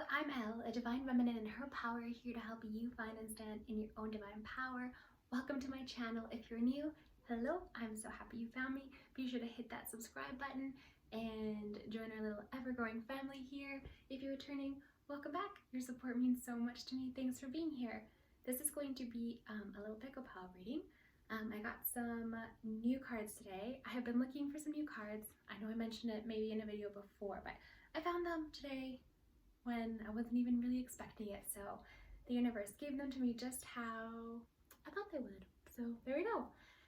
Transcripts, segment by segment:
I'm Elle, a divine feminine in her power, here to help you find and stand in your own divine power. Welcome to my channel. If you're new, hello, I'm so happy you found me. Be sure to hit that subscribe button and join our little ever-growing family here. If you're returning, welcome back. Your support means so much to me. Thanks for being here. This is going to be a little pick a pile reading. I got some new cards today. I have been looking for some new cards. I know I mentioned it maybe in a video before, but I found them today when I wasn't even really expecting it. So the universe gave them to me just how I thought they would. So there we go.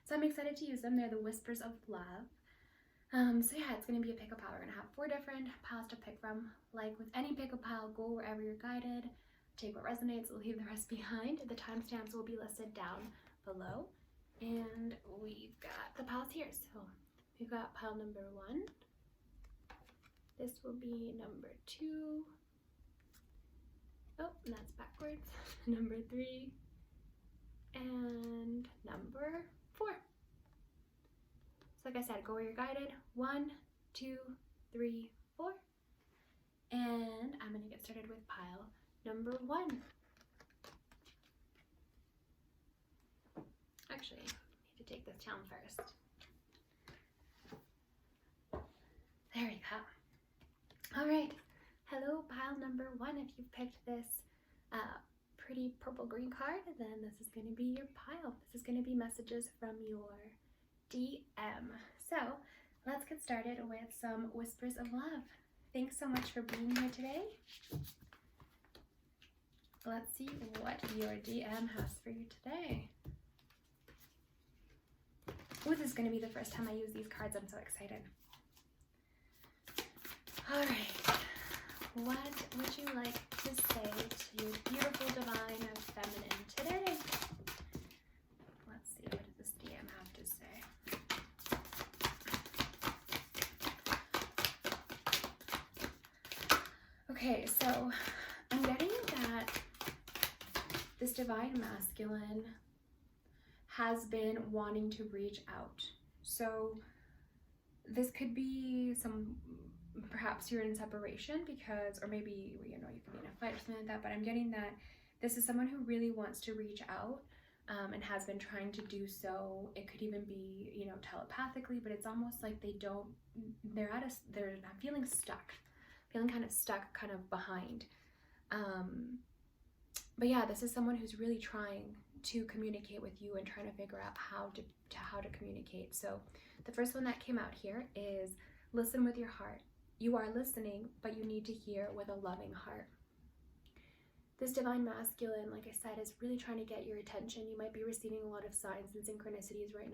So I'm excited to use them. They're the Whispers of Love. So yeah, it's going to be a pick a pile. We're going to have 4 different piles to pick from. Like with any pick a pile, go wherever you're guided. Take what resonates, leave the rest behind. The timestamps will be listed down below. And we've got the piles here. So we've got pile number 1. This will be number 2. Oh, and that's backwards. Number 3 and number 4. So like I said, go where you're guided. 1, 2, 3, 4. And I'm gonna get started with pile number 1. Actually, I need to take this down first. There we go. All right. Hello, pile number 1. If you've picked this pretty purple green card, then this is going to be your pile. This is going to be messages from your DM. So let's get started with some Whispers of Love. Thanks so much for being here today. Let's see what your DM has for you today. Oh, this is going to be the first time I use these cards. I'm so excited. All right. What would you like to say to your beautiful divine feminine today? Let's see, what does this DM have to say? Okay, so I'm getting that this divine masculine has been wanting to reach out. So this could be perhaps you're in separation because, or maybe, you know, you can be in a fight or something like that, but I'm getting that this is someone who really wants to reach out and has been trying to do so. It could even be, you know, telepathically, but it's almost like they're feeling stuck, kind of behind. But yeah, this is someone who's really trying to communicate with you and trying to figure out how to communicate. So the first one that came out here is listen with your heart. You are listening, but you need to hear with a loving heart. This divine masculine, like I said, is really trying to get your attention. You might be receiving a lot of signs and synchronicities right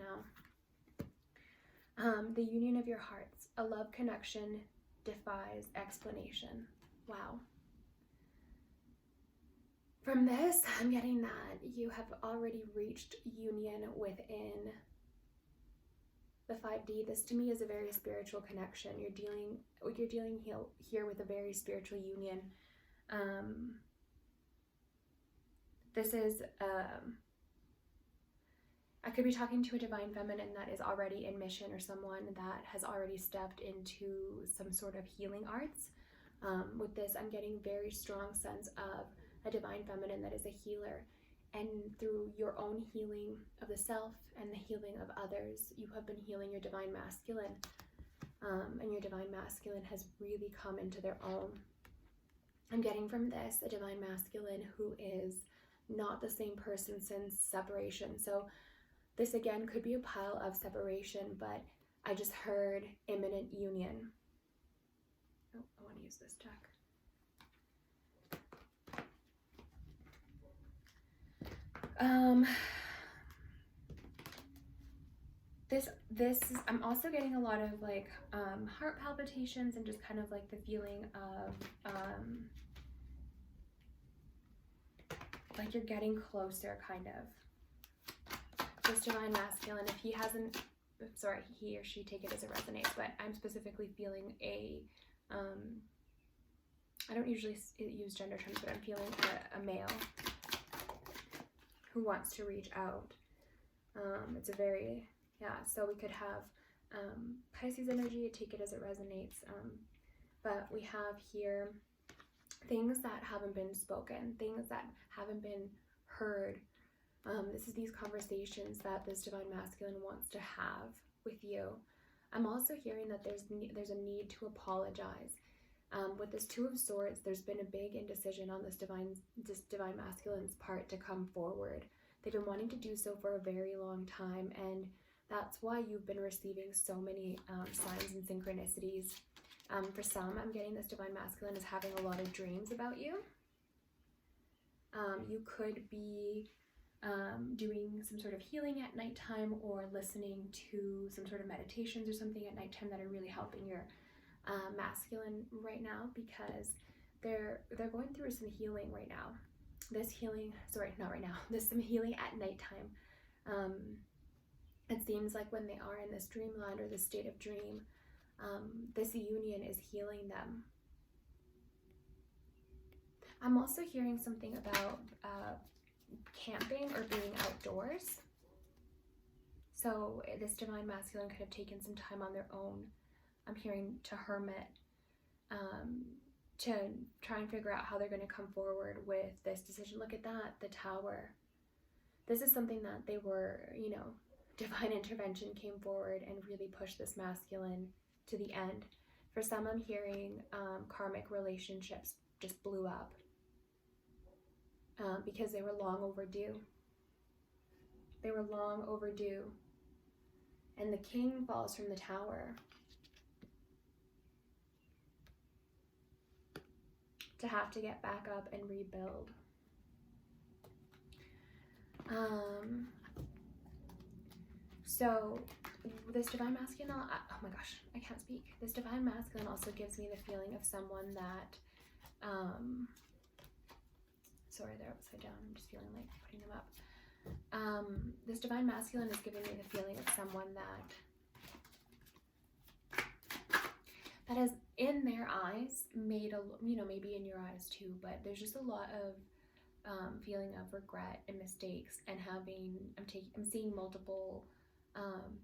now. The union of your hearts, a love connection defies explanation. Wow. From this, I'm getting that you have already reached union within the 5D. This to me is a very spiritual connection. You're dealing here with a very spiritual union. This is I could be talking to a divine feminine that is already in mission, or someone that has already stepped into some sort of healing arts. With this, I'm getting very strong sense of a divine feminine that is a healer. And through your own healing of the self and the healing of others, you have been healing your divine masculine. And your divine masculine has really come into their own. I'm getting from this a divine masculine who is not the same person since separation. So this again could be a pile of separation, but I just heard imminent union. Oh, I want to use this deck. This is, I'm also getting a lot of like heart palpitations and just kind of like the feeling of like you're getting closer, kind of. This divine masculine, if he hasn't, sorry, he or she, take it as it resonates, but I'm specifically feeling I don't usually use gender terms, but I'm feeling a male who wants to reach out. It's a very, yeah, so we could have Pisces energy, take it as it resonates. But we have here things that haven't been spoken, things that haven't been heard. This is these conversations that this divine masculine wants to have with you. I'm also hearing that there's a need to apologize. With this Two of Swords, there's been a big indecision on this divine masculine's part to come forward. They've been wanting to do so for a very long time, and that's why you've been receiving so many signs and synchronicities. For some, I'm getting this divine masculine is having a lot of dreams about you. You could be doing some sort of healing at nighttime, or listening to some sort of meditations or something at nighttime that are really helping your masculine right now, because they're going through some healing right now. This healing, sorry, not right now. There's some healing at nighttime. It seems like when they are in this dreamland or this state of dream, this union is healing them. I'm also hearing something about camping or being outdoors. So this divine masculine could have taken some time on their own. I'm hearing to hermit, to try and figure out how they're going to come forward with this decision. Look at that, the Tower. This is something that they were, you know, divine intervention came forward and really pushed this masculine to the end. For some, I'm hearing karmic relationships just blew up because they were long overdue. They were long overdue. And the king falls from the Tower. To have to get back up and rebuild. So this divine masculine, oh my gosh, I can't speak. This divine masculine also gives me the feeling of someone that, sorry, they're upside down. I'm just feeling like putting them up. This divine masculine is giving me the feeling of someone that has in their eyes made a, you know, maybe in your eyes too, but there's just a lot of feeling of regret and mistakes, and I'm seeing multiple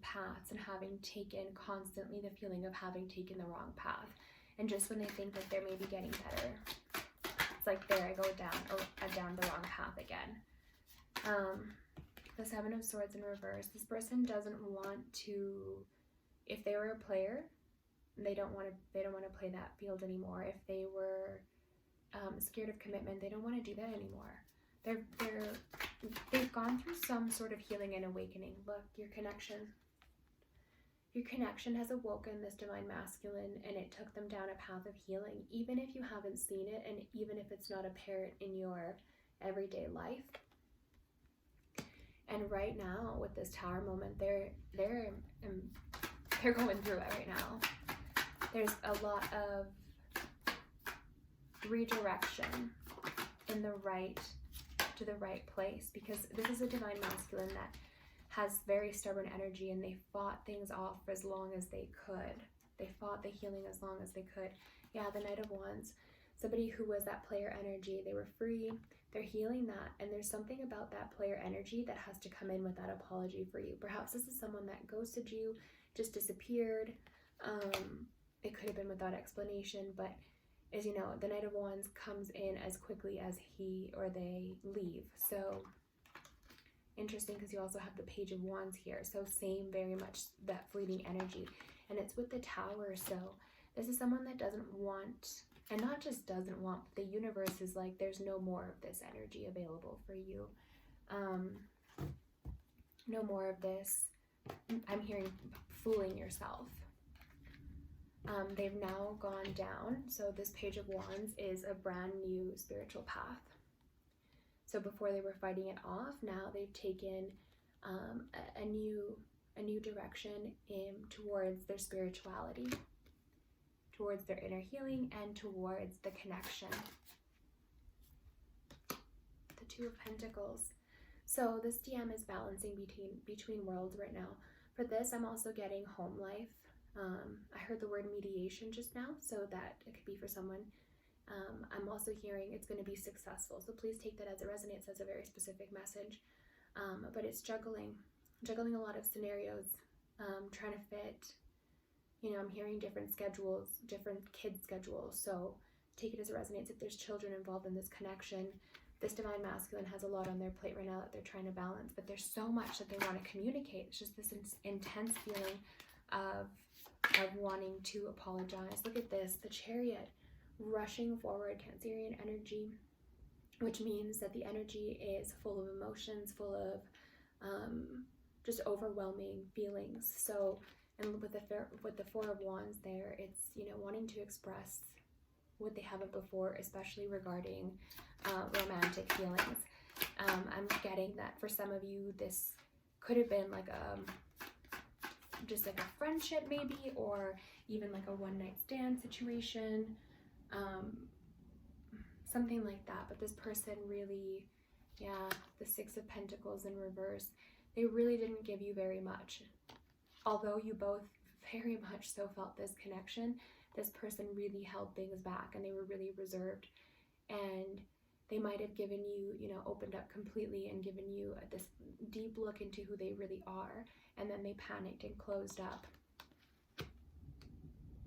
paths, and having taken constantly the feeling of having taken the wrong path. And just when they think that they're maybe getting better, it's like, there I go down the wrong path again. The Seven of Swords in reverse. This person doesn't want to, if they were a player, they don't want to play that field anymore. If they were scared of commitment, they don't want to do that anymore. They've gone through some sort of healing and awakening. Look, your connection has awoken this divine masculine, and it took them down a path of healing, even if you haven't seen it, and even if it's not apparent in your everyday life. And right now, with this Tower moment, they're going through it right now. There's a lot of redirection in the right, to the right place, because this is a divine masculine that has very stubborn energy, and they fought things off for as long as they could. They fought the healing as long as they could. Yeah, the Knight of Wands, somebody who was that player energy, they were free, they're healing that, and there's something about that player energy that has to come in with that apology for you. Perhaps this is someone that ghosted you, just disappeared. It could have been without explanation, but as you know, the Knight of Wands comes in as quickly as he or they leave. So interesting, because you also have the Page of Wands here. So same, very much that fleeting energy. And it's with the Tower. So this is someone that doesn't want, and not just doesn't want, but the universe is like, there's no more of this energy available for you. No more of this, I'm hearing, fooling yourself. They've now gone down. So this Page of Wands is a brand new spiritual path. So before they were fighting it off, now they've taken a new direction towards their spirituality, towards their inner healing, and towards the connection. The Two of Pentacles. So this DM is balancing between worlds right now. For this, I'm also getting home life. I heard the word mediation just now, so that it could be for someone. I'm also hearing it's going to be successful, so please take that as it resonates, as a very specific message. But it's juggling a lot of scenarios, trying to fit, you know, I'm hearing different schedules, different kid schedules, so take it as it resonates. If there's children involved in this connection, this divine masculine has a lot on their plate right now that they're trying to balance, but there's so much that they want to communicate. It's just this intense feeling of wanting to apologize. Look at this, the Chariot rushing forward, Cancerian energy, which means that the energy is full of emotions, full of just overwhelming feelings. So, and with the Four of Wands there, it's, you know, wanting to express what they haven't before, especially regarding romantic feelings. I'm getting that for some of you, this could have been like just like a friendship maybe, or even like a one-night stand situation, something like that. But this person really, yeah, the Six of Pentacles in reverse, they really didn't give you very much. Although you both very much so felt this connection, this person really held things back, and they were really reserved, and they might have given you, you know, opened up completely and given you this deep look into who they really are, and then they panicked and closed up.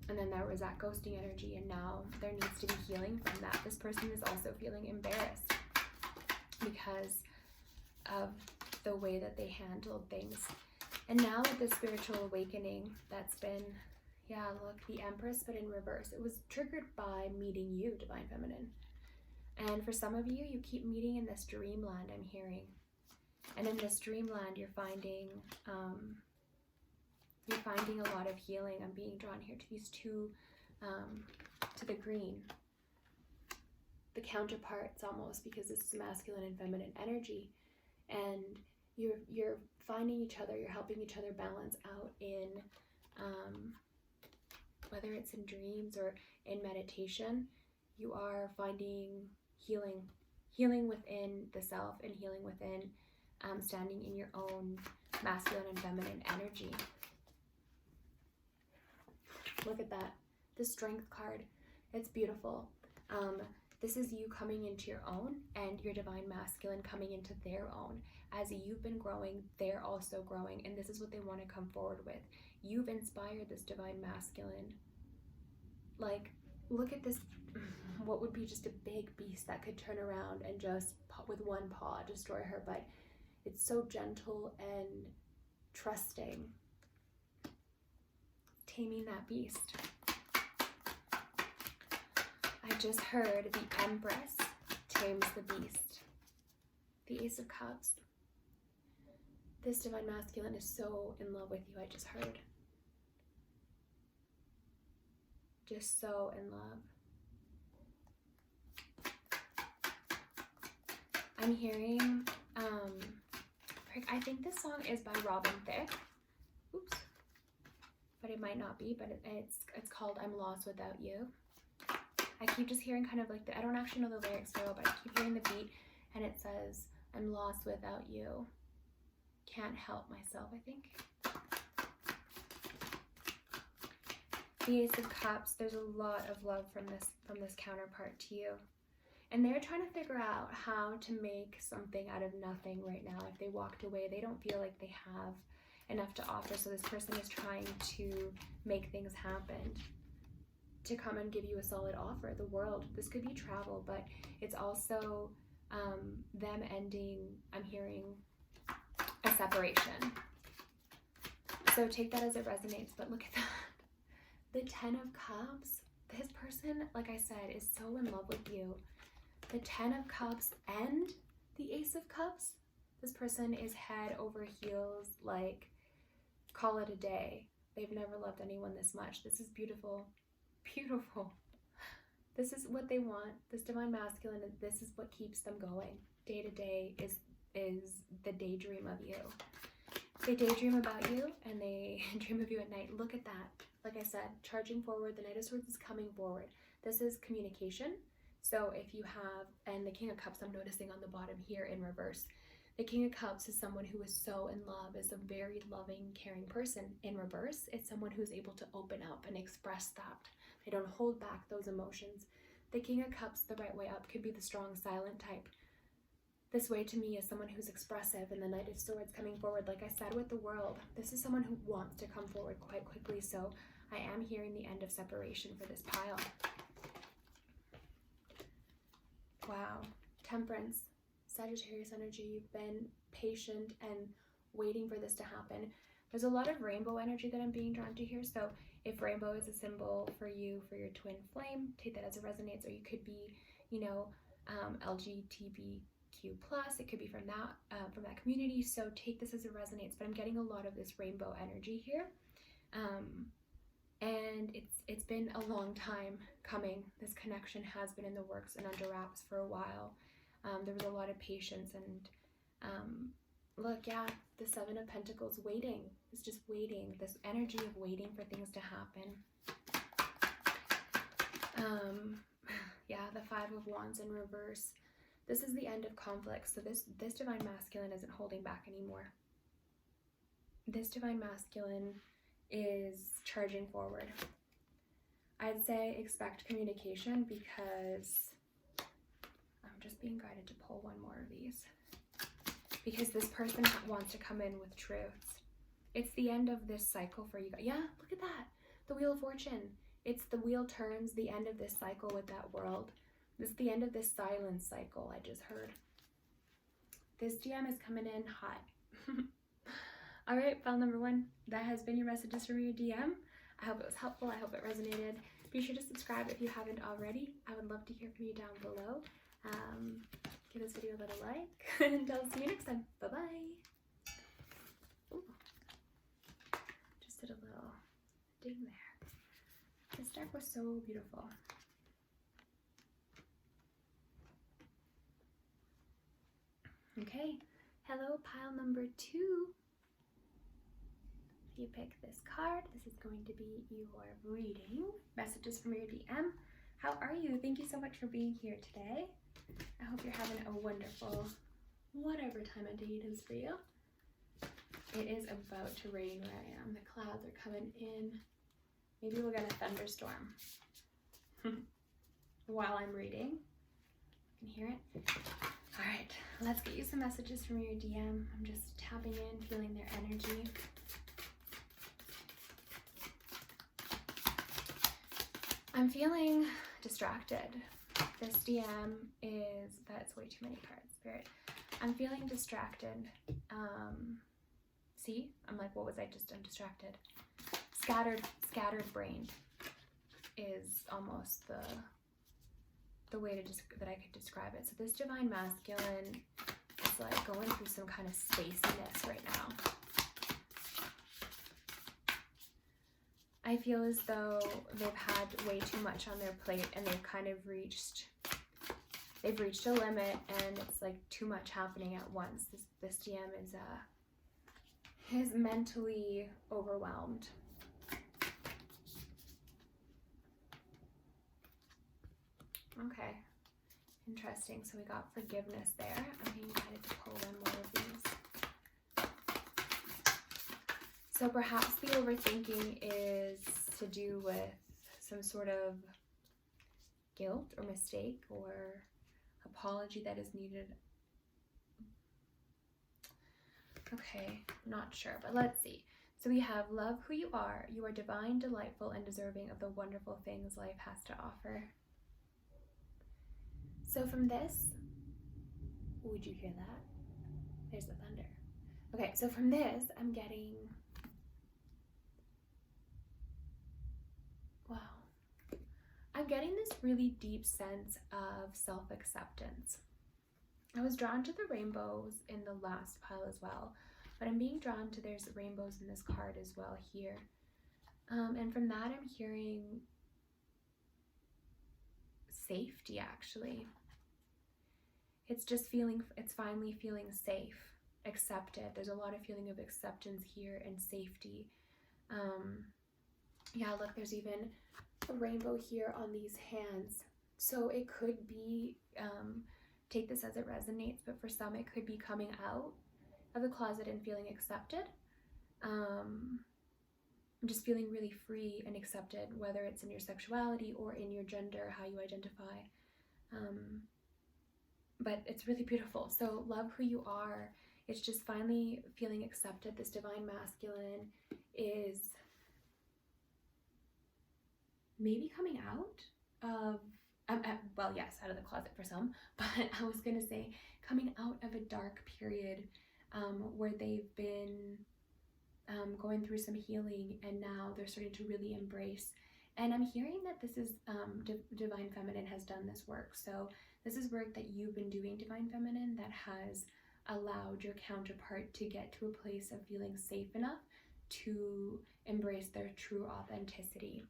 And then there was that ghosting energy, and now there needs to be healing from that. This person is also feeling embarrassed because of the way that they handled things. And now with the spiritual awakening that's been, yeah, look, the Empress, but in reverse. It was triggered by meeting you, Divine Feminine. And for some of you, you keep meeting in this dreamland, I'm hearing. And in this dreamland, you're finding a lot of healing. I'm being drawn here to these two, to the green. The counterparts almost, because this is masculine and feminine energy. And you're finding each other, you're helping each other balance out in, whether it's in dreams or in meditation, you are finding healing within the self, and healing within standing in your own masculine and feminine energy. Look at that, the Strength card. It's beautiful. This is you coming into your own, and your divine masculine coming into their own. As you've been growing, they're also growing, and this is what they want to come forward with. You've inspired this divine masculine. Like, look at this, what would be just a big beast that could turn around and just, with one paw, destroy her, but it's so gentle and trusting. Taming that beast. I just heard the Empress tames the beast. The Ace of Cups. This divine masculine is so in love with you, I just heard. Just so in love. I'm hearing, I think this song is by Robin Thicke. Oops. But it might not be, but it's called I'm Lost Without You. I keep just hearing kind of like I don't actually know the lyrics very well, but I keep hearing the beat, and it says, I'm lost without you. Can't help myself, I think. The Ace of Cups, there's a lot of love from this counterpart to you. And they're trying to figure out how to make something out of nothing right now. If they walked away, they don't feel like they have enough to offer. So this person is trying to make things happen, to come and give you a solid offer. The world, this could be travel, but it's also them ending, I'm hearing, a separation. So take that as it resonates, but look at that. The Ten of Cups, this person, like I said, is so in love with you. The Ten of Cups and the Ace of Cups, this person is head over heels, like, call it a day. They've never loved anyone this much. This is beautiful. Beautiful. This is what they want. This divine masculine, this is what keeps them going. Day to day is the daydream of you. They daydream about you, and they dream of you at night. Look at that. Like I said, charging forward. The Knight of Swords is coming forward. This is communication. So if you have, and the King of Cups I'm noticing on the bottom here in reverse. The King of Cups is someone who is so in love, is a very loving, caring person. In reverse, it's someone who's able to open up and express that. They don't hold back those emotions. The King of Cups, the right way up, could be the strong, silent type. This way to me is someone who's expressive, and the Knight of Swords coming forward. Like I said with the World, this is someone who wants to come forward quite quickly. So I am hearing the end of separation for this pile. Temperance, Sagittarius energy. You've been patient and waiting for this to happen. There's a lot of rainbow energy that I'm being drawn to here. So if rainbow is a symbol for you, for your twin flame, take that as it resonates. Or you could be, you know, LGBTQ+. It could be from that community. So take this as it resonates. But I'm getting a lot of this rainbow energy here. And it's been a long time coming. This connection has been in the works and under wraps for a while. There was a lot of patience and look, yeah, the Seven of Pentacles, waiting. It's just waiting. This energy of waiting for things to happen. Yeah, the Five of Wands in reverse. This is the end of conflict. So this divine masculine isn't holding back anymore. This divine masculine is charging forward. I'd say expect communication, because I'm just being guided to pull one more of these, because this person wants to come in with truths. It's the end of this cycle for you guys. Yeah, look at that. The Wheel of Fortune. It's the wheel turns, the end of this cycle with that world. This is the end of this silence cycle I just heard. This DM is coming in hot. All right, file number 1. That has been your messages from your DM. I hope it was helpful. I hope it resonated. Be sure to subscribe if you haven't already. I would love to hear from you down below. Give this video a little like, and I'll see you next time. Bye-bye. Just did a little ding there. This deck was so beautiful. Okay, hello, pile number 2. If you pick this card, this is going to be your reading. Messages from your DM. How are you? Thank you so much for being here today. I hope you're having a wonderful, whatever time of day it is for you. It is about to rain where I am. The clouds are coming in. Maybe we'll get a thunderstorm while I'm reading. You can hear it. All right, let's get you some messages from your DM. I'm just tapping in, feeling their energy. I'm feeling distracted. This DM is, that's way too many cards, Spirit. I'm feeling distracted. See, I'm like, what was I just, I'm distracted. Scattered brained is almost the way to that I could describe it. So this divine masculine is like going through some kind of spaciness right now. I feel as though they've had way too much on their plate, and they've kind of reached a limit, and it's like too much happening at once. This DM is mentally overwhelmed. Okay, interesting. So we got forgiveness there. I'm being guided to pull one more of these. So perhaps the overthinking is to do with some sort of guilt or mistake or apology that is needed. Okay, not sure, but let's see. So we have love who you are. You are divine, delightful, and deserving of the wonderful things life has to offer. So from this, would you hear that? There's the thunder. Okay, so from this, I'm getting, wow. I'm getting this really deep sense of self-acceptance. I was drawn to the rainbows in the last pile as well, but I'm being drawn to there's rainbows in this card as well here. And from that, I'm hearing safety, actually. It's just feeling, it's finally feeling safe, accepted. There's a lot of feeling of acceptance here and safety. Yeah, look, there's even a rainbow here on these hands. So it could be, take this as it resonates, but for some it could be coming out of the closet and feeling accepted. I'm just feeling really free and accepted, whether it's in your sexuality or in your gender, how you identify. But it's really beautiful. So love who you are. It's just finally feeling accepted. This divine masculine is maybe coming out of well, yes, out of the closet for some, but I was going to say coming out of a dark period where they've been going through some healing, and now they're starting to really embrace. And I'm hearing that this is Divine Feminine has done this work. So this is work that you've been doing, Divine Feminine, that has allowed your counterpart to get to a place of feeling safe enough to embrace their true authenticity.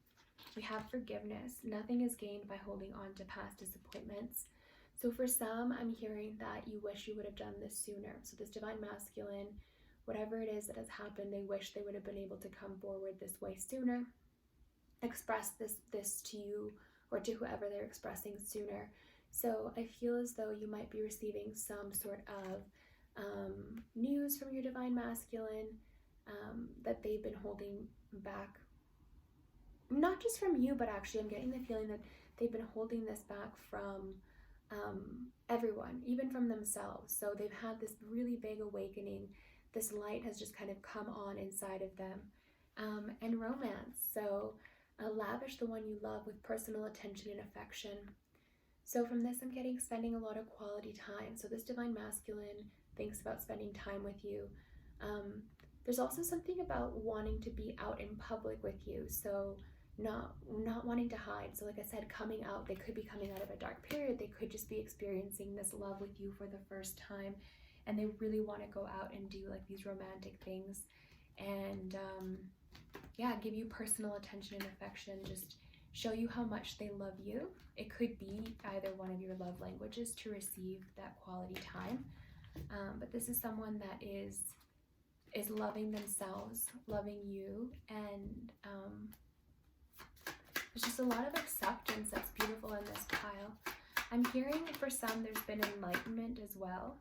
We have forgiveness. Nothing is gained by holding on to past disappointments. So for some, I'm hearing that you wish you would have done this sooner. So this Divine Masculine, whatever it is that has happened, they wish they would have been able to come forward this way sooner, express this to you or to whoever they're expressing sooner. So I feel as though you might be receiving some sort of news from your Divine Masculine that they've been holding back. Not just from you, but actually I'm getting the feeling that they've been holding this back from everyone, even from themselves. So they've had this really big awakening. This light has just kind of come on inside of them. And romance. So lavish the one you love with personal attention and affection. So from this, I'm getting spending a lot of quality time. So this Divine Masculine thinks about spending time with you. There's also something about wanting to be out in public with you. So not wanting to hide. So like I said, coming out, they could be coming out of a dark period. They could just be experiencing this love with you for the first time. And they really want to go out and do like these romantic things. And yeah, give you personal attention and affection. Just show you how much they love you. It could be either one of your love languages to receive that quality time. But this is someone that is loving themselves, loving you, and there's just a lot of acceptance that's beautiful in this pile. I'm hearing for some there's been enlightenment as well.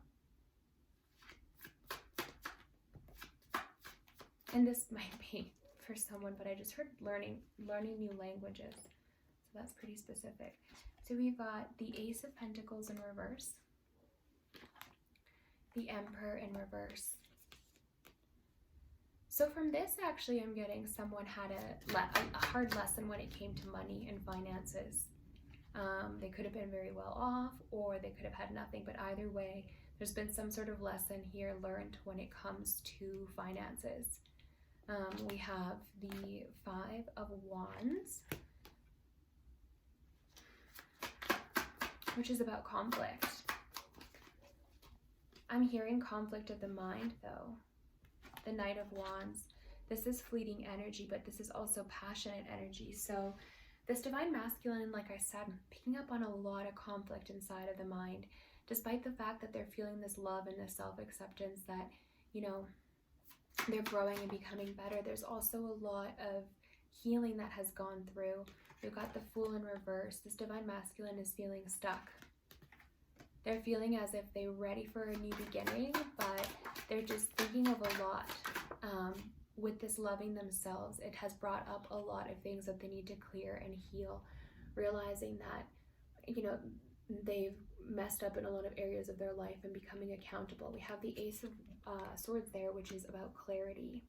And this might be for someone, but I just heard learning new languages. So that's pretty specific. So we've got the Ace of Pentacles in reverse, the Emperor in reverse. So from this, actually, I'm getting someone had a hard lesson when it came to money and finances. They could have been very well off, or they could have had nothing, but either way, there's been some sort of lesson here learned when it comes to finances. We have the Five of Wands, which is about conflict. I'm hearing conflict of the mind, though. The Knight of Wands. This is fleeting energy, but this is also passionate energy. So this Divine Masculine, like I said, picking up on a lot of conflict inside of the mind, despite the fact that they're feeling this love and this self-acceptance that, you know, they're growing and becoming better. There's also a lot of healing that has gone through. We've got the Fool in reverse. This Divine Masculine is feeling stuck. They're feeling as if they're ready for a new beginning, but they're just thinking of a lot. With this loving themselves, it has brought up a lot of things that they need to clear and heal, realizing that, you know, they've messed up in a lot of areas of their life and becoming accountable. We have the Ace of Swords there, which is about clarity.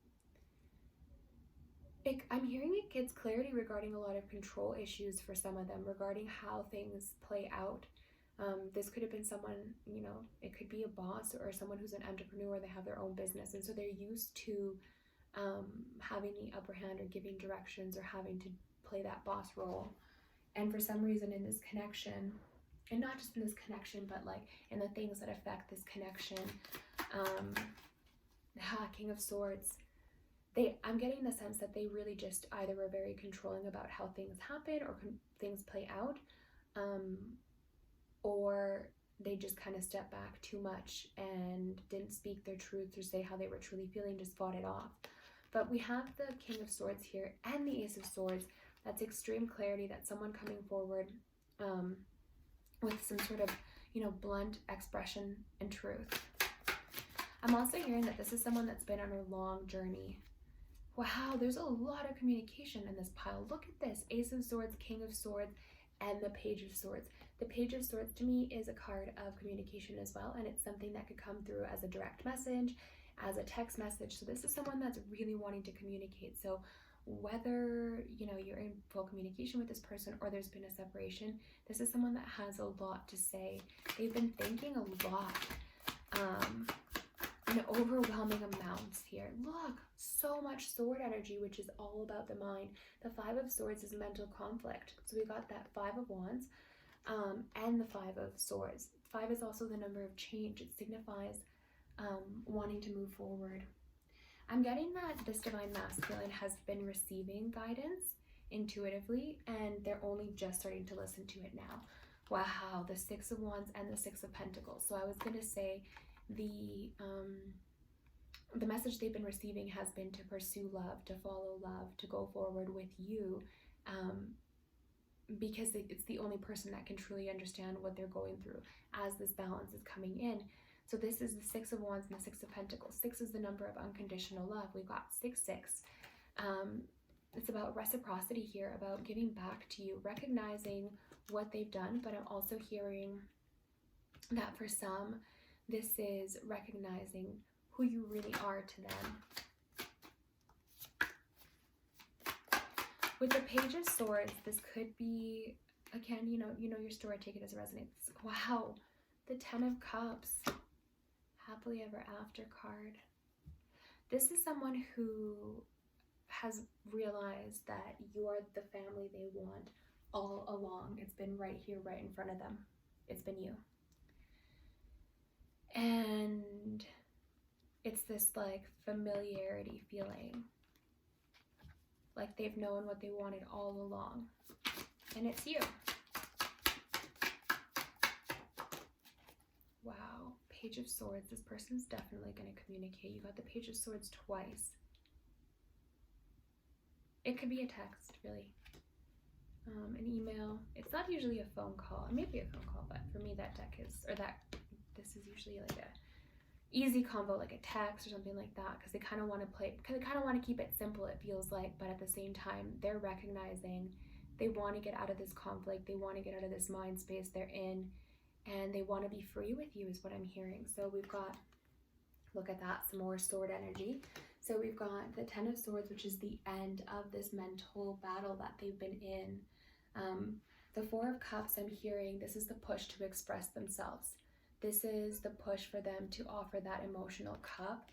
I'm hearing it gets clarity regarding a lot of control issues for some of them, regarding how things play out. This could have been someone, you know, it could be a boss or someone who's an entrepreneur. They have their own business, and so they're used to having the upper hand or giving directions or having to play that boss role. And for some reason in this connection, and not just in this connection, but like in the things that affect this connection, King of Swords, I'm getting the sense that they really just either were very controlling about how things happen or things play out, or they just kind of stepped back too much and didn't speak their truth or say how they were truly feeling, just fought it off. But we have the King of Swords here and the Ace of Swords. That's extreme clarity. That's someone coming forward with some sort of, you know, blunt expression and truth. I'm also hearing that this is someone that's been on a long journey. Wow, there's a lot of communication in this pile. Look at this. Ace of Swords, King of Swords, and the Page of Swords. The Page of Swords to me is a card of communication as well, and it's something that could come through as a direct message, as a text message. So this is someone that's really wanting to communicate. So whether, you know, you're in full communication with this person or there's been a separation, this is someone that has a lot to say. They've been thinking a lot, in overwhelming amounts here. Look, so much sword energy, which is all about the mind. The Five of Swords is mental conflict. So we got that Five of Wands, and the Five of Swords. 5 is also the number of change. It signifies wanting to move forward. I'm getting that this Divine Masculine has been receiving guidance intuitively, and they're only just starting to listen to it now. Wow, the Six of Wands and the Six of Pentacles. So I was going to say the message they've been receiving has been to pursue love, to follow love, to go forward with you, because it's the only person that can truly understand what they're going through as this balance is coming in. So this is the Six of Wands and the Six of Pentacles. 6 is the number of unconditional love. We've got 666. It's about reciprocity here, about giving back to you, recognizing what they've done, but I'm also hearing that for some, this is recognizing who you really are to them. With the Page of Swords, this could be, again, you know your story, take it as it resonates. Wow, the Ten of Cups, happily ever after card. This is someone who has realized that you are the family they want all along. It's been right here, right in front of them. It's been you. And it's this like familiarity feeling, like they've known what they wanted all along, and it's you. Wow, Page of Swords. This person's definitely going to communicate. You got the Page of Swords twice. It could be a text, really, an email. It's not usually a phone call. It may be a phone call, but for me that deck is, or that this is usually like a easy combo, like a text or something like that, because they kind of want to play, because they kind of want to keep it simple, it feels like, but at the same time they're recognizing they want to get out of this conflict, they want to get out of this mind space they're in, and they want to be free with you is what I'm hearing. So we've got, look at that, some more sword energy. So we've got the Ten of Swords, which is the end of this mental battle that they've been in. The Four of Cups, I'm hearing this is the push to express themselves. This is the push for them to offer that emotional cup.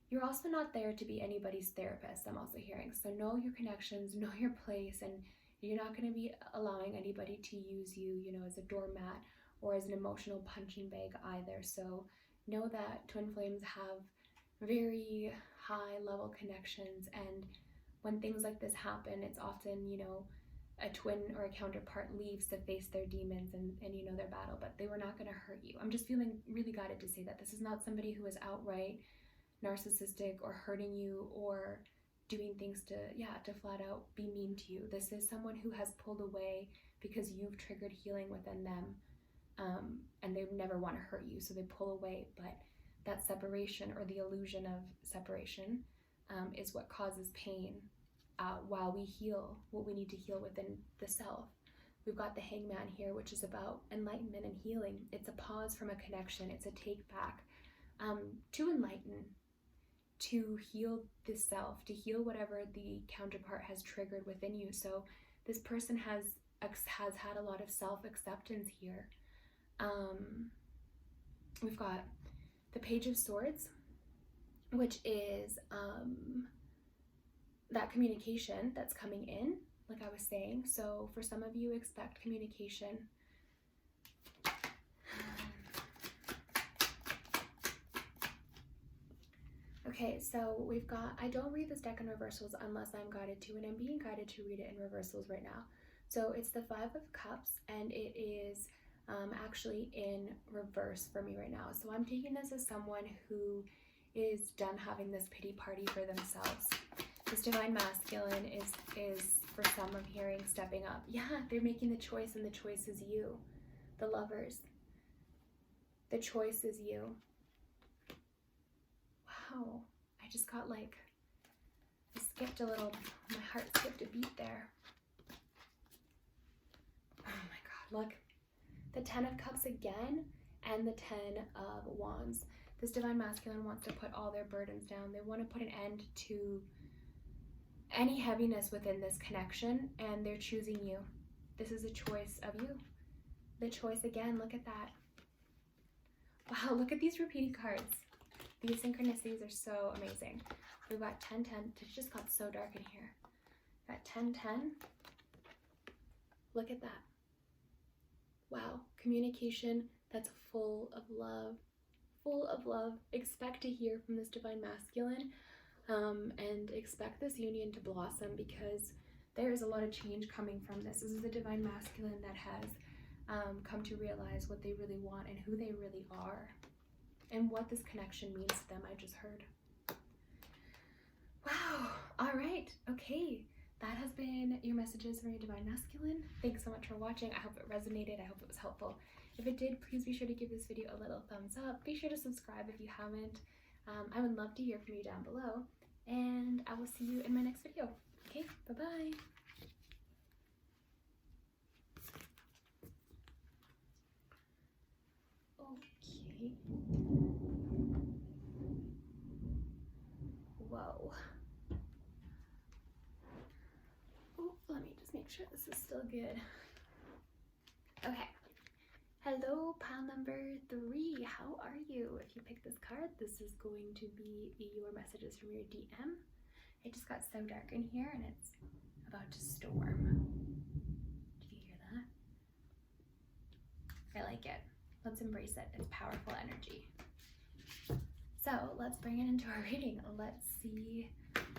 You're also not there to be anybody's therapist, I'm also hearing. So know your connections, know your place, and you're not going to be allowing anybody to use you, you know, as a doormat or as an emotional punching bag either. So know that twin flames have very high level connections, and when things like this happen, it's often, you know, a twin or a counterpart leaves to face their demons and you know, their battle, but they were not going to hurt you. I'm just feeling really guided to say that this is not somebody who is outright narcissistic or hurting you or doing things to flat out be mean to you. This is someone who has pulled away because you've triggered healing within them, and they never want to hurt you, so they pull away. But that separation, or the illusion of separation, is what causes pain, while we heal what we need to heal within the self. We've got the Hangman here, which is about enlightenment and healing. It's a pause from a connection. It's a take back, to enlighten, to heal the self, to heal whatever the counterpart has triggered within you. So this person has had a lot of self-acceptance here. We've got the Page of Swords, which is that communication that's coming in, like I was saying. So for some of you, expect communication. Okay, so we've got, I don't read this deck in reversals unless I'm guided to, and I'm being guided to read it in reversals right now. So it's the Five of Cups, and it is actually in reverse for me right now. So I'm taking this as someone who is done having this pity party for themselves. This Divine Masculine is for some, I'm hearing, stepping up. Yeah, they're making the choice, and the choice is you. The Lovers. The choice is you. Wow, I just got like, I skipped a little, my heart skipped a beat there. Oh my God, look. The Ten of Cups again, and the Ten of Wands. This Divine Masculine wants to put all their burdens down. They want to put an end to any heaviness within this connection, and they're choosing you. This is a choice of you. The choice again, look at that. Wow, look at these repeating cards. These synchronicities are so amazing. We've got 10-10. It just got so dark in here. Got 10-10. Look at that. Wow, communication that's full of love. Full of love. Expect to hear from this divine masculine, and expect this union to blossom, because there is a lot of change coming from this. This is a divine masculine that has come to realize what they really want and who they really are, and what this connection means to them. I just heard. Wow. All right. Okay. That has been your messages from your divine masculine. Thanks so much for watching. I hope it resonated. I hope it was helpful. If it did, please be sure to give this video a little thumbs up. Be sure to subscribe if you haven't. I would love to hear from you down below. And I will see you in my next video. Okay, bye-bye. Okay. Whoa. Oh, let me just make sure this is still good. Okay. Hello, pile number 3. How are you? If you pick this card, this is going to be your messages from your DM. It just got so dark in here and it's about to storm. Do you hear that? I like it. Let's embrace it. It's powerful energy. So let's bring it into our reading. Let's see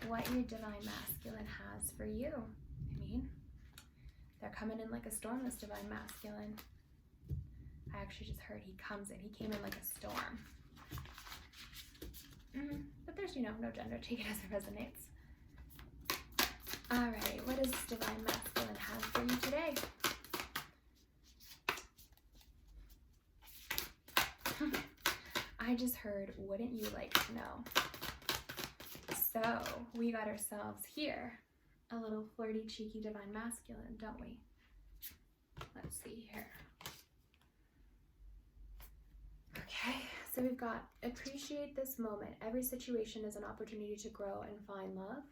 what your divine masculine has for you. I mean, they're coming in like a storm, this divine masculine. I actually just heard he comes in. He came in like a storm. But there's, no gender. Take it as it resonates. Alright, what does this divine masculine have for you today? I just heard, wouldn't you like to know? So, we got ourselves here a little flirty, cheeky divine masculine, don't we? Let's see here. Okay, so we've got appreciate this moment. Every situation is an opportunity to grow and find love.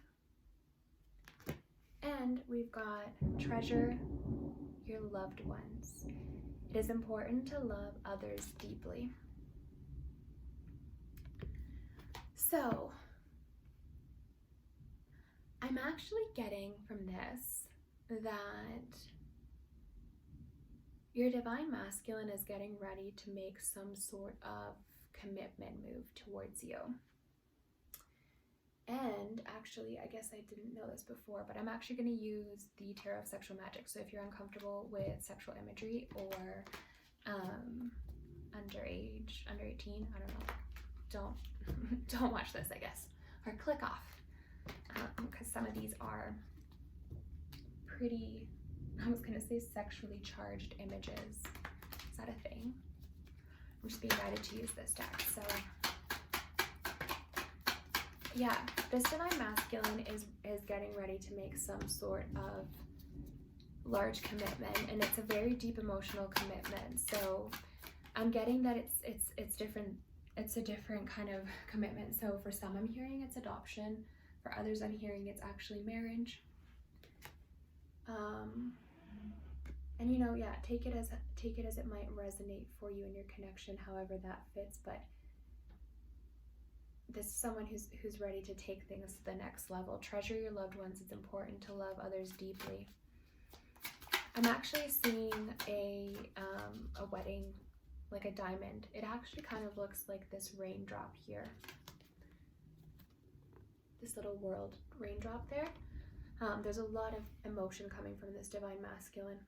And we've got treasure your loved ones. It is important to love others deeply. So, I'm actually getting from this that your divine masculine is getting ready to make some sort of commitment move towards you. And actually, I guess I didn't know this before, but I'm actually going to use the Tarot of Sexual Magic. So if you're uncomfortable with sexual imagery or underage, under 18, I don't know, don't watch this, I guess, or click off, because some of these are pretty, I was going to say sexually charged images. Is that a thing? I'm just being guided to use this deck. So yeah, this divine masculine is getting ready to make some sort of large commitment, and it's a very deep emotional commitment. So I'm getting that it's different. It's a different kind of commitment. So for some, I'm hearing it's adoption. For others, I'm hearing it's actually marriage. And yeah, take it as it might resonate for you in your connection, however that fits. But this is someone who's ready to take things to the next level. Treasure your loved ones. It's important to love others deeply. I'm actually seeing a wedding, like a diamond. It actually kind of looks like this raindrop here. This little world raindrop there. There's a lot of emotion coming from this divine masculine.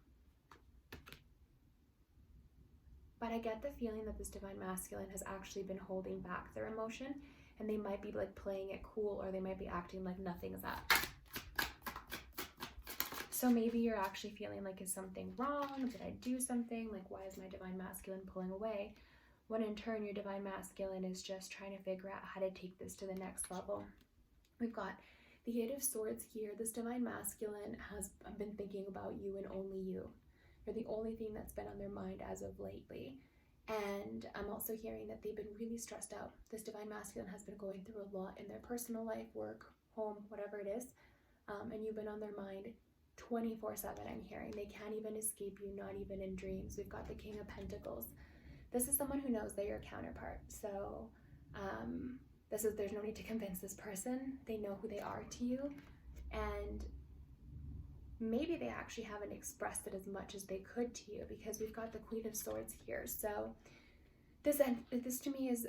But I get the feeling that this divine masculine has actually been holding back their emotion, and they might be like playing it cool, or they might be acting like nothing's up. So maybe you're actually feeling like, is something wrong? Did I do something? Like, why is my divine masculine pulling away? When in turn, your divine masculine is just trying to figure out how to take this to the next level. We've got the Eight of Swords here. This divine masculine has been thinking about you and only you. You're the only thing that's been on their mind as of lately. And I'm also hearing that they've been really stressed out. This divine masculine has been going through a lot in their personal life, work, home, whatever it is. and you've been on their mind 24/7. I'm hearing they can't even escape you, not even in dreams. We've got the King of Pentacles. This is someone who knows they're your counterpart. So there's no need to convince this person. They know who they are to you, and maybe they actually haven't expressed it as much as they could to you, because we've got the Queen of Swords here. So this to me is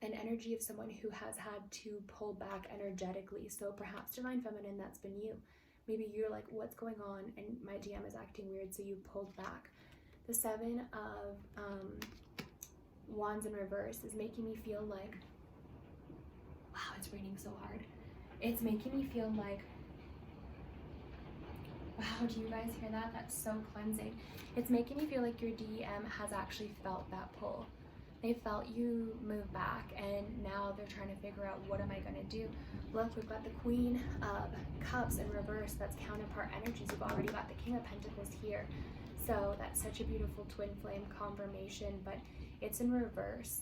an energy of someone who has had to pull back energetically. So perhaps Divine Feminine, that's been you. Maybe you're like, what's going on? And my DM is acting weird, so you pulled back. The Seven of Wands in reverse is making me feel like, wow, it's raining so hard. It's making me feel like, wow, do you guys hear that? That's so cleansing. It's making me feel like your DM has actually felt that pull. They felt you move back, and now they're trying to figure out, what am I going to do? Look, we've got the Queen of Cups in reverse. That's counterpart energies. We've already got the King of Pentacles here. So that's such a beautiful twin flame confirmation, but it's in reverse.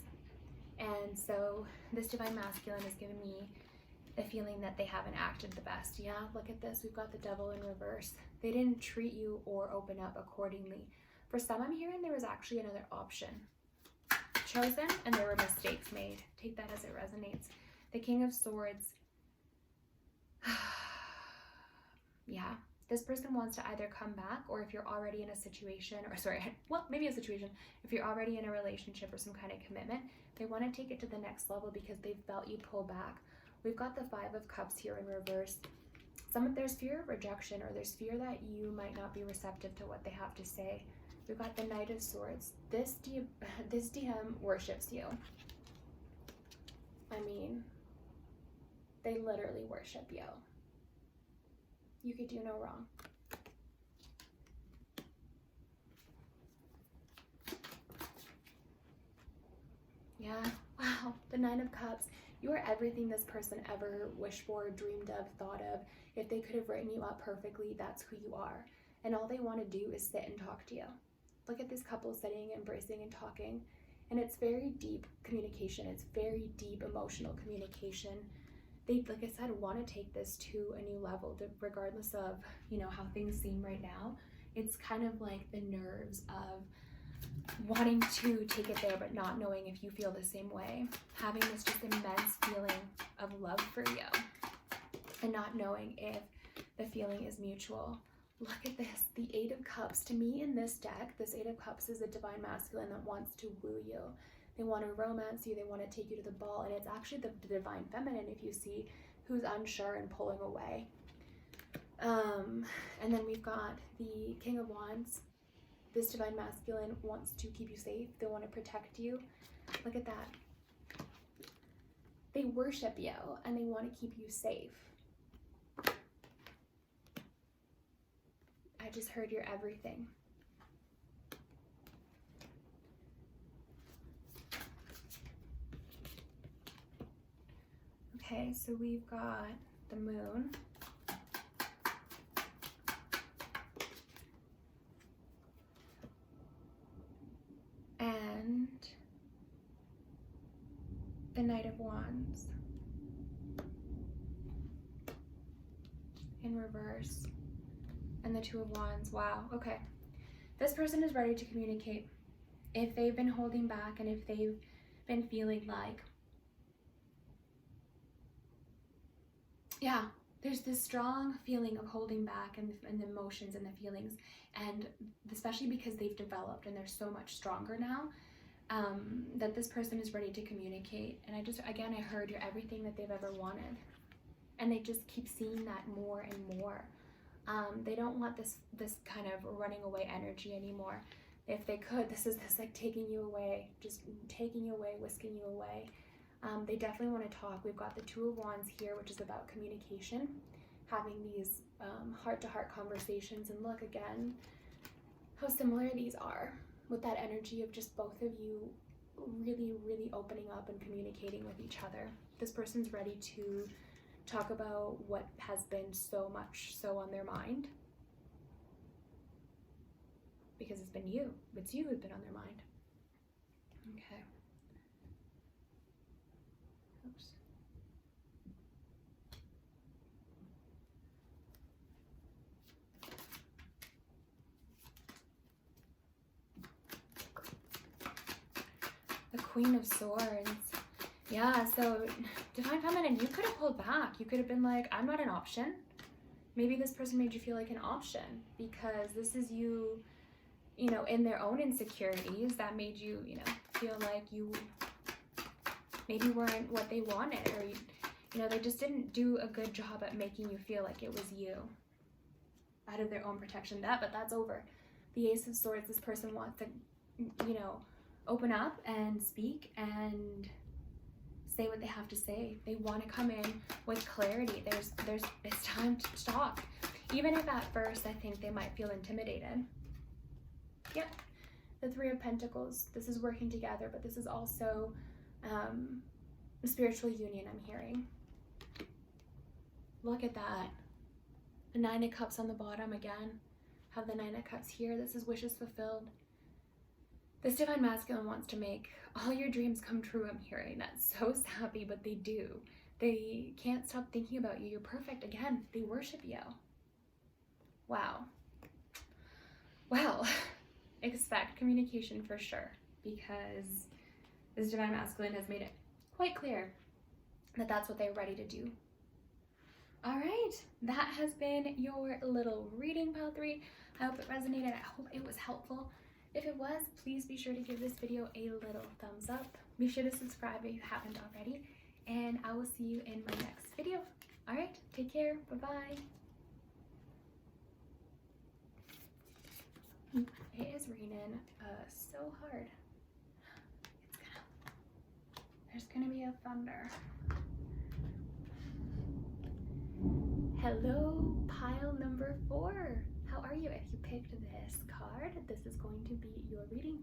And so this Divine Masculine has given me the feeling that they haven't acted the best. Yeah, look at this. We've got the Devil in reverse. They didn't treat you or open up accordingly. For some, I'm hearing there was actually another option chosen, and there were mistakes made. Take that as it resonates. The King of Swords. Yeah, this person wants to either come back, or if you're already in a situation, or sorry, well, maybe a situation, if you're already in a relationship or some kind of commitment, they want to take it to the next level because they've felt you pull back. We've got the Five of Cups here in reverse. There's fear of rejection, or there's fear that you might not be receptive to what they have to say. We've got the Knight of Swords. This DM worships you. I mean, they literally worship you. You could do no wrong. Yeah, wow, the Nine of Cups. You are everything this person ever wished for, dreamed of, thought of. If they could have written you up perfectly, that's who you are. And all they want to do is sit and talk to you. Look at this couple sitting, embracing, and talking. And it's very deep communication. It's very deep emotional communication. They, like I said, want to take this to a new level, regardless of, how things seem right now. It's kind of like the nerves of wanting to take it there, but not knowing if you feel the same way. Having this just immense feeling of love for you, and not knowing if the feeling is mutual. Look at this, the Eight of Cups. To me, in this deck, this Eight of Cups is a Divine Masculine that wants to woo you. They want to romance you, they want to take you to the ball, and it's actually the Divine Feminine, if you see, who's unsure and pulling away. And then we've got the King of Wands. This Divine Masculine wants to keep you safe. They want to protect you. Look at that. They worship you, and they want to keep you safe. I just heard you're everything. Okay, so we've got the Moon. And the Knight of Wands in reverse. And the Two of Wands. Wow, okay. This person is ready to communicate. If they've been holding back, and if they've been feeling like, yeah, there's this strong feeling of holding back, and the emotions and the feelings, and especially because they've developed and they're so much stronger now, that this person is ready to communicate. And I heard you're everything that they've ever wanted, and they just keep seeing that more and more. They don't want this kind of running away energy anymore. If they could, this like taking you away, just taking you away, whisking you away. They definitely want to talk. We've got the Two of Wands here, which is about communication, having these heart-to-heart conversations. And look again how similar these are, with that energy of just both of you really, really opening up and communicating with each other. This person's ready to talk about what has been so on their mind, because it's been you. It's you who's been on their mind. Okay. Oops. Queen of Swords. Yeah, so Divine Feminine, you could have pulled back. You could have been like, I'm not an option. Maybe this person made you feel like an option because this is you, you know, in their own insecurities that made you, you know, feel like you maybe weren't what they wanted, or, you know, they just didn't do a good job at making you feel like it was you out of their own protection. But that's over. The Ace of Swords, this person wants to, you know, open up and speak and say what they have to say. They want to come in with clarity. It's time to talk. Even if at first I think they might feel intimidated. Yep. The Three of Pentacles. This is working together, but this is also a spiritual union I'm hearing. Look at that. The Nine of Cups on the bottom again. Have the Nine of Cups here. This is wishes fulfilled. This Divine Masculine wants to make all your dreams come true, I'm hearing. That's so sappy, but they do. They can't stop thinking about you. You're perfect. Again, they worship you. Wow. Well, expect communication for sure, because this Divine Masculine has made it quite clear that that's what they're ready to do. All right, that has been your little reading, pile 3. I hope it resonated. I hope it was helpful. If it was, please be sure to give this video a little thumbs up. Be sure to subscribe if you haven't already, and I will see you in my next video. All right, take care. Bye-bye. It is raining so hard. There's gonna be a thunder. Hello, pile number 4. How are you? If you picked this card, this is going to be your reading.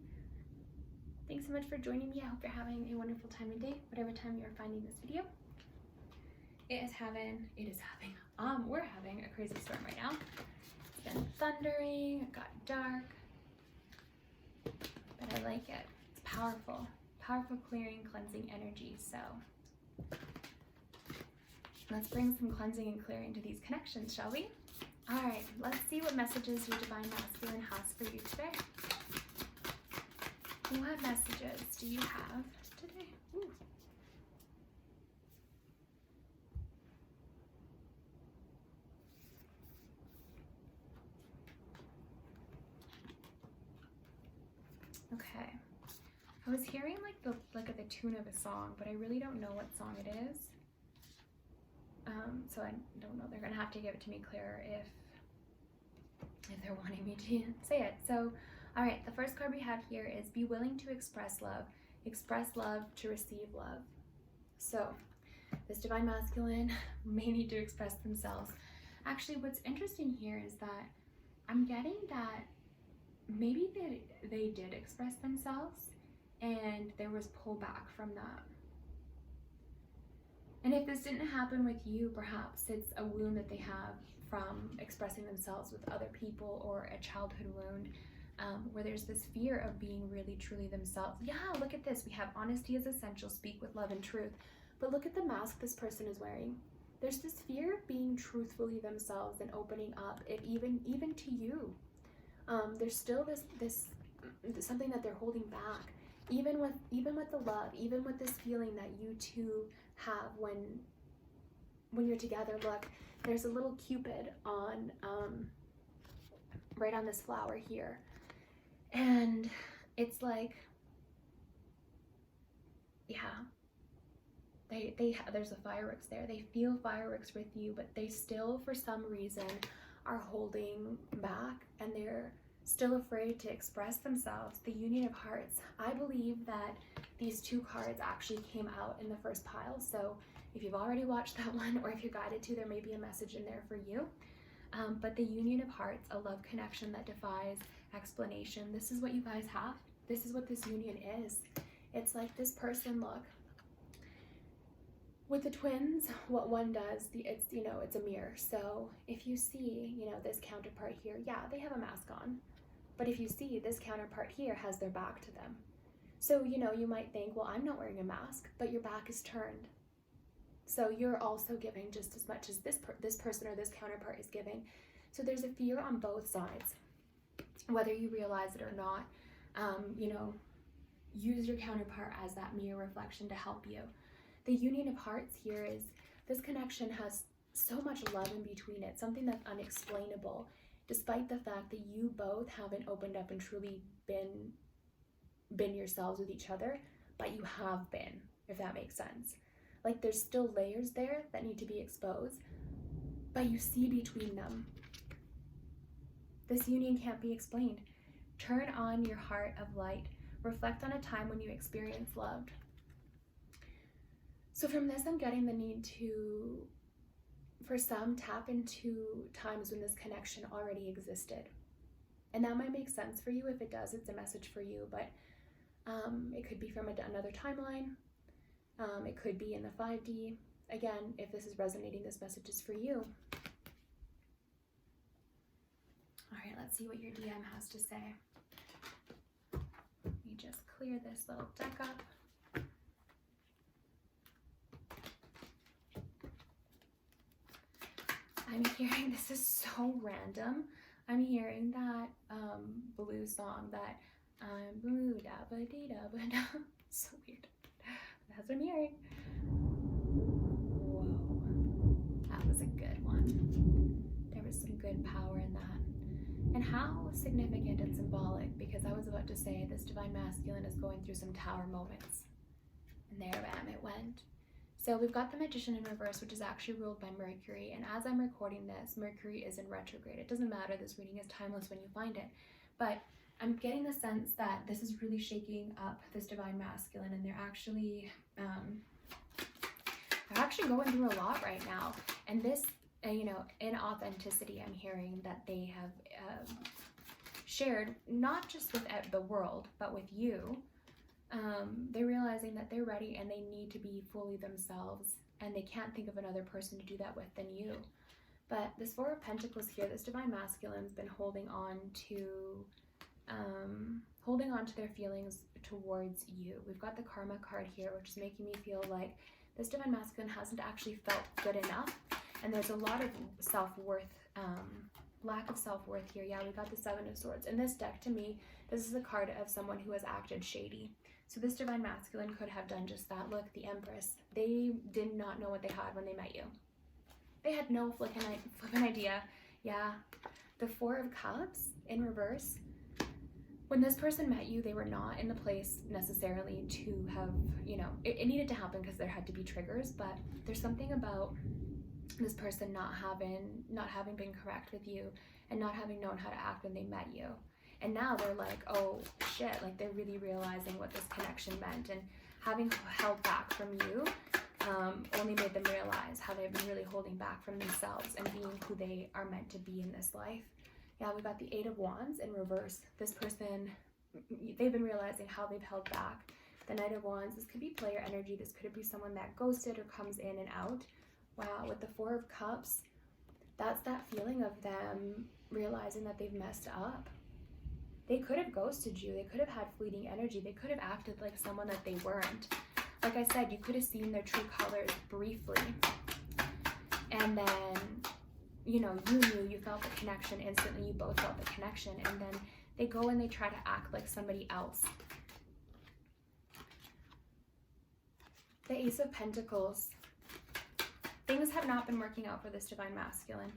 Thanks so much for joining me. I hope you're having a wonderful time of day, whatever time you're finding this video. We're having a crazy storm right now. It's been thundering, it got dark, but I like it. It's powerful, powerful clearing, cleansing energy. So let's bring some cleansing and clearing to these connections, shall we? All right, let's see what messages your Divine Masculine has for you today. What messages do you have today? Ooh. Okay. I was hearing like the tune of a song, but I really don't know what song it is. So I don't know. They're gonna have to give it to me clearer if they're wanting me to say it. So, all right, the first card we have here is be willing to express love to receive love. So this Divine Masculine may need to express themselves. Actually, what's interesting here is that I'm getting that maybe they did express themselves and there was pullback from that. And if this didn't happen with you, perhaps it's a wound that they have from expressing themselves with other people, or a childhood wound where there's this fear of being really truly themselves. Yeah, look at this. We have honesty is essential, speak with love and truth. But look at the mask this person is wearing. There's this fear of being truthfully themselves and opening up, even to you. There's still this something that they're holding back. Even with the love, even with this feeling that you two have when you're together. Look, there's a little Cupid on right on this flower here, and it's like, yeah, there's a fireworks there. They feel fireworks with you, but they still for some reason are holding back, and they're still afraid to express themselves. The Union of Hearts. I believe that these two cards actually came out in the first pile. So if you've already watched that one, or if you're guided to, there may be a message in there for you. But the Union of Hearts, a love connection that defies explanation. This is what you guys have. This is what this union is. It's like this person, look. With the twins, what one does, it's a mirror. So if you see, this counterpart here, yeah, they have a mask on. But if you see this counterpart here has their back to them. So, you might think, well, I'm not wearing a mask, but your back is turned. So you're also giving just as much as this person or this counterpart is giving. So there's a fear on both sides, whether you realize it or not. use your counterpart as that mirror reflection to help you. The union of hearts here is this connection has so much love in between it, something that's unexplainable, despite the fact that you both haven't opened up and truly been yourselves with each other, but you have been, if that makes sense. Like there's still layers there that need to be exposed, but you see between them. This union can't be explained. Turn on your heart of light. Reflect on a time when you experienced love. So from this, I'm getting the need to, for some, tap into times when this connection already existed. And that might make sense for you. If it does, it's a message for you, but it could be from another timeline. It could be in the 5D. Again, if this is resonating, this message is for you. All right, let's see what your DM has to say. Let me just clear this little deck up. I'm hearing, this is so random. I'm hearing that blue song that blue da ba dee da ba da. So weird. That's what I'm hearing. Whoa. That was a good one. There was some good power in that. And how significant and symbolic, because I was about to say this divine masculine is going through some tower moments. And there, bam, it went. So we've got the Magician in reverse, which is actually ruled by Mercury. And as I'm recording this, Mercury is in retrograde. It doesn't matter, this reading is timeless when you find it. But I'm getting the sense that this is really shaking up this divine masculine, and they're actually going through a lot right now. And this, you know, in authenticity, I'm hearing that they have shared, not just with the world, but with you. They're realizing that they're ready and they need to be fully themselves, and they can't think of another person to do that with than you. But this Four of Pentacles here, this divine masculine's been holding on to their feelings towards you. We've got the Karma card here, which is making me feel like this divine masculine hasn't actually felt good enough, and there's a lot of self-worth, lack of self-worth here. Yeah, we got the Seven of Swords. In this deck, to me, this is a card of someone who has acted shady. So this divine masculine could have done just that. Look, the Empress. They did not know what they had when they met you. They had no flippin' idea. Yeah. The Four of Cups in reverse. When this person met you, they were not in the place necessarily to have, you know, it needed to happen because there had to be triggers, but there's something about this person not having been correct with you and not having known how to act when they met you. And now they're like, oh shit, like they're really realizing what this connection meant, and having held back from you only made them realize how they've been really holding back from themselves and being who they are meant to be in this life. Yeah, we got the Eight of Wands in reverse. This person, they've been realizing how they've held back. The Knight of Wands, this could be player energy. This could be someone that ghosted or comes in and out. Wow, with the Four of Cups, that's that feeling of them realizing that they've messed up. They could have ghosted you. They could have had fleeting energy. They could have acted like someone that they weren't. Like I said, you could have seen their true colors briefly. And then, you know, you knew, you felt the connection instantly. You both felt the connection. And then they go and they try to act like somebody else. The Ace of Pentacles. Things have not been working out for this divine masculine.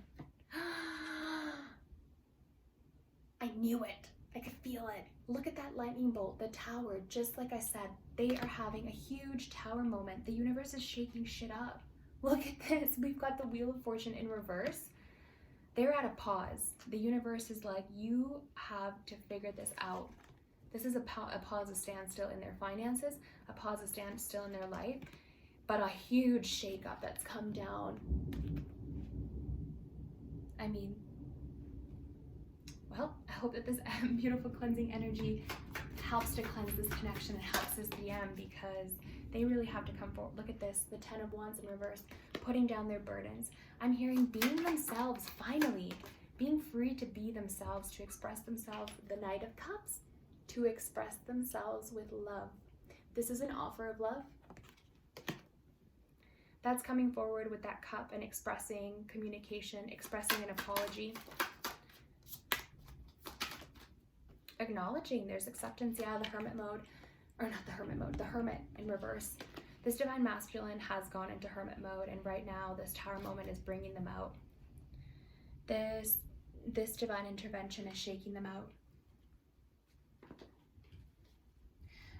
I knew it. I could feel it. Look at that lightning bolt, the tower. Just like I said, they are having a huge tower moment. The universe is shaking shit up. Look at this. We've got the Wheel of Fortune in reverse. They're at a pause. The universe is like, you have to figure this out. This is a pause, a standstill in their finances, a pause, a standstill in their life, but a huge shakeup that's come down. I mean, well, I hope that this beautiful cleansing energy helps to cleanse this connection and helps this DM, because they really have to come forward. Look at this, the Ten of Wands in reverse, putting down their burdens. I'm hearing being themselves, finally, being free to be themselves, to express themselves. The Knight of Cups, to express themselves with love. This is an offer of love. That's coming forward with that cup and expressing communication, expressing an apology. Acknowledging there's acceptance. Yeah, the Hermit mode. or not the hermit mode, the hermit in reverse. This divine masculine has gone into hermit mode, and right now this tower moment is bringing them out. This divine intervention is shaking them out.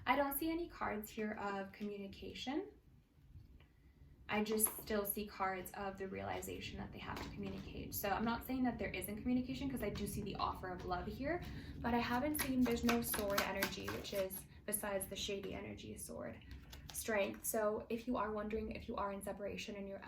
I don't see any cards here of communication. I just still see cards of the realization that they have to communicate. So I'm not saying that there isn't communication, because I do see the offer of love here, but I haven't seen, there's no sword energy, which is besides the shady energy sword. Strength. So if you are wondering if you are in separation and you're,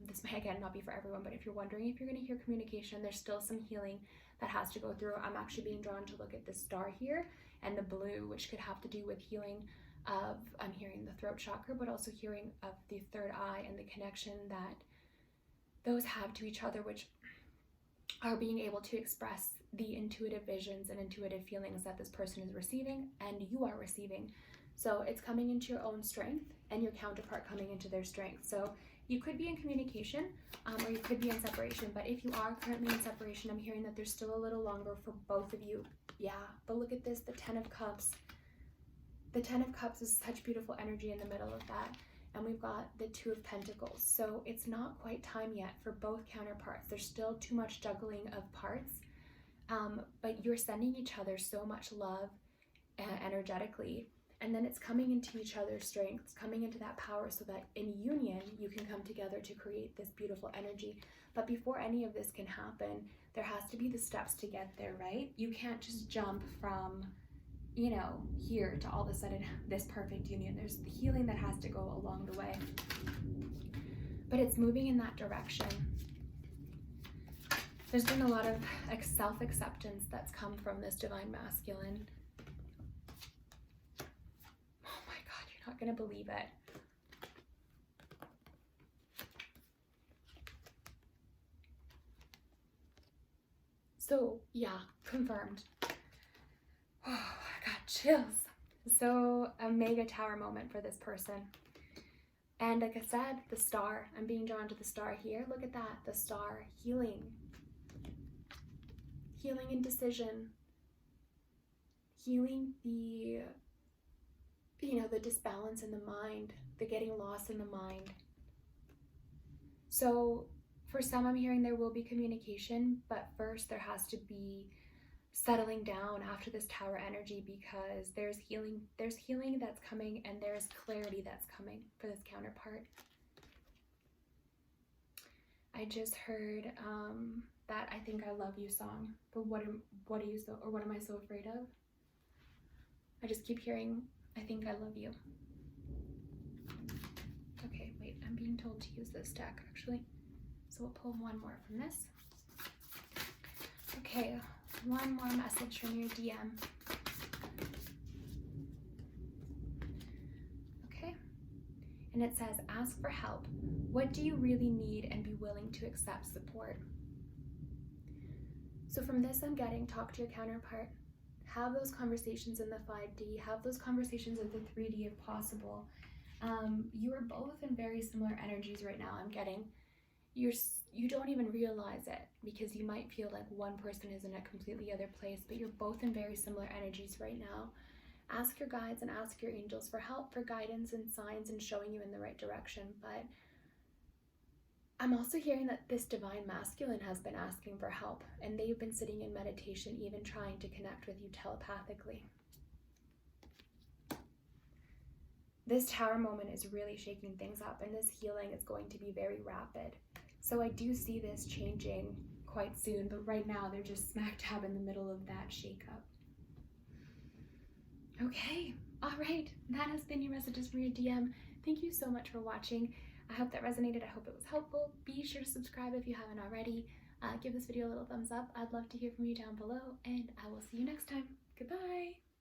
this may again not be for everyone, but if you're wondering if you're going to hear communication, there's still some healing that has to go through. I'm actually being drawn to look at the star here and the blue, which could have to do with healing of, I'm hearing the throat chakra, but also hearing of the third eye and the connection that those have to each other, which are being able to express the intuitive visions and intuitive feelings that this person is receiving and you are receiving. So it's coming into your own strength and your counterpart coming into their strength. So you could be in communication or you could be in separation, but if you are currently in separation, I'm hearing that there's still a little longer for both of you. Yeah, but look at this, the 10 of Cups. The 10 of Cups is such beautiful energy in the middle of that. And we've got the 2 of Pentacles. So it's not quite time yet for both counterparts. There's still too much juggling of parts, but you're sending each other so much love energetically. And then it's coming into each other's strengths, coming into that power so that in union, you can come together to create this beautiful energy. But before any of this can happen, there has to be the steps to get there, right? You can't just jump from, you know, here to all of a sudden this perfect union. There's the healing that has to go along the way. But it's moving in that direction. There's been a lot of self-acceptance that's come from this divine masculine. Not gonna believe it. So yeah, confirmed. Oh, I got chills. So a mega tower moment for this person. And like I said, the star, I'm being drawn to the star here. Look at that, the star, healing. Healing indecision. Healing the, you know, the disbalance in the mind, the getting lost in the mind. So for some, I'm hearing there will be communication, but first there has to be settling down after this tower energy, because there's healing that's coming and there's clarity that's coming for this counterpart. I just heard that I Think I Love You song, but what am I so afraid of? I just keep hearing I think I love you. Okay, wait, I'm being told to use this deck actually. So we'll pull one more from this. Okay, one more message from your DM. Okay, and it says, ask for help. What do you really need and be willing to accept support? So from this I'm getting, talk to your counterpart. Have those conversations in the 5D, have those conversations in the 3D if possible. You are both in very similar energies right now. I'm getting, you don't even realize it, because you might feel like one person is in a completely other place, but you're both in very similar energies right now. Ask your guides and ask your angels for help, for guidance and signs and showing you in the right direction. But I'm also hearing that this divine masculine has been asking for help, and they've been sitting in meditation, even trying to connect with you telepathically. This tower moment is really shaking things up, and this healing is going to be very rapid. So I do see this changing quite soon, but right now they're just smack dab in the middle of that shakeup. Okay, all right, that has been your messages from your DM. Thank you so much for watching. I hope that resonated. I hope it was helpful. Be sure to subscribe if you haven't already. Give this video a little thumbs up. I'd love to hear from you down below, and I will see you next time. Goodbye.